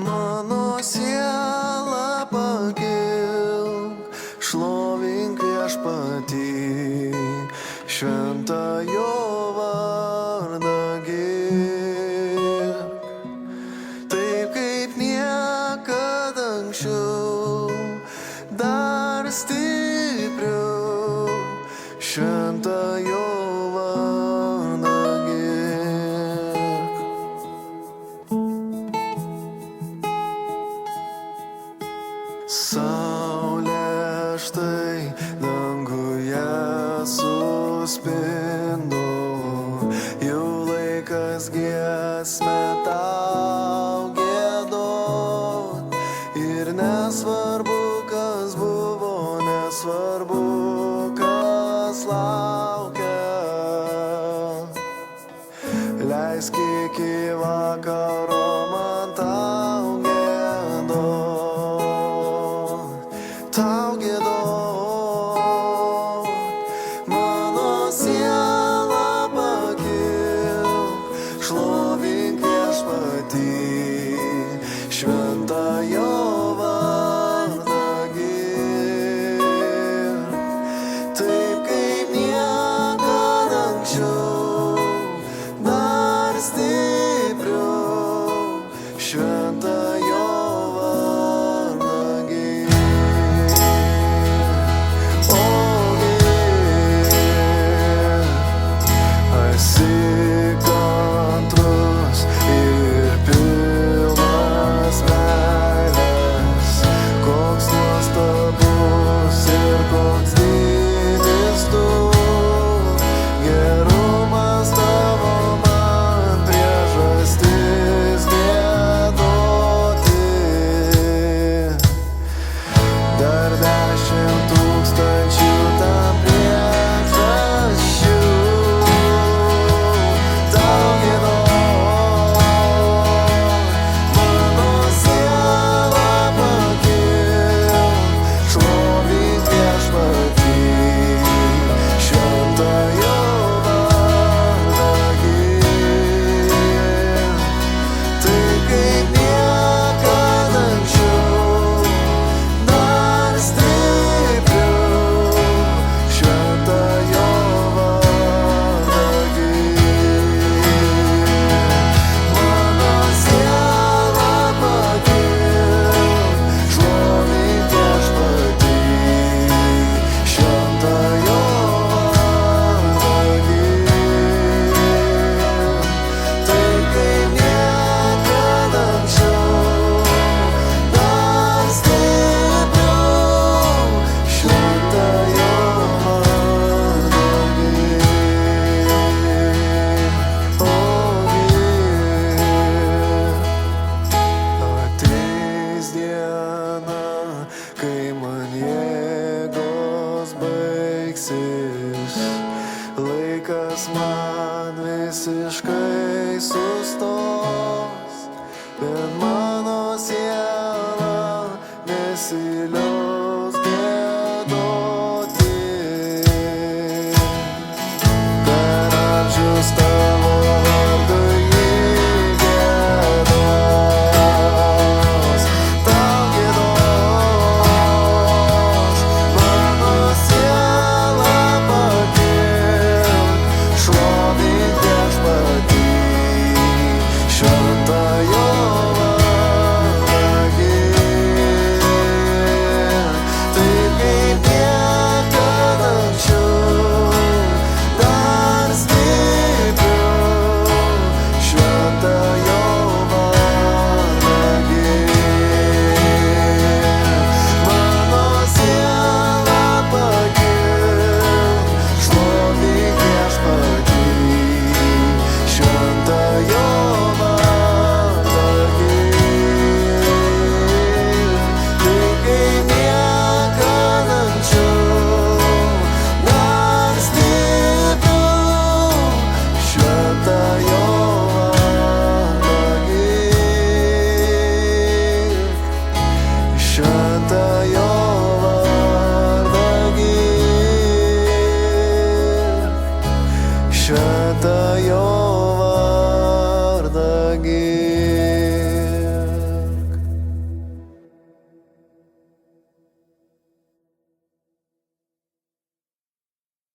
Mano siela pakilk, šlovink Viešpatį, šventą jo vardą girk. Taip kaip niekad anksčiau, dar stipriau, šventą jo vardą girk. Saulė štai danguje suspindo, jau laikas giesmę tau giedot. Ir nesvarbu, kas buvo, nesvarbu, kas laukia. Leisk iki vakaro man tau giedot. Mano siela pakilk, šlovink Viešpatį, šventą jo vardą girk. Taip kaip niekad anksčiau, dar stipriau, šventą jo vardą girk. Esi kantrus ir pilnas meilės, koks nuostabus ir koks didis tu. Gerumas tavo man priežastis giedoti. Dar 10 tūkstančių tam priežasčių tau giedot. Mano siela pakilk, šlovink Viešpatį, šventą jo vardą girk. Taip kaip niekad anksčiau, dar stipriau, šventą jo vardą girk. Mano siela pakilk, šlovink Viešpatį, šventą jo vardą girk. Taip kaip niekad anksčiau, dar stipriau, šventą jo vardą girk. Ateis diena, kai man jėgos baigsis, laikas man visiškai sustos, bet mano siela nesiliaus giedoti. Per amžius tavo vardui ji giedos, tau giedos. Mano siela pakilk, šlovink Viešpatį, šventą jo vardą girk. Taip kaip niekad anksčiau, dar stipriau, šventą jo vardą girk. Mano siela pakilk, šlovink Viešpatį, šventą jo vardą girk. Taip kaip niekad anksčiau, dar stipriau, šventą jo vardą girk. Šventą jo vardą girk. Šventą jo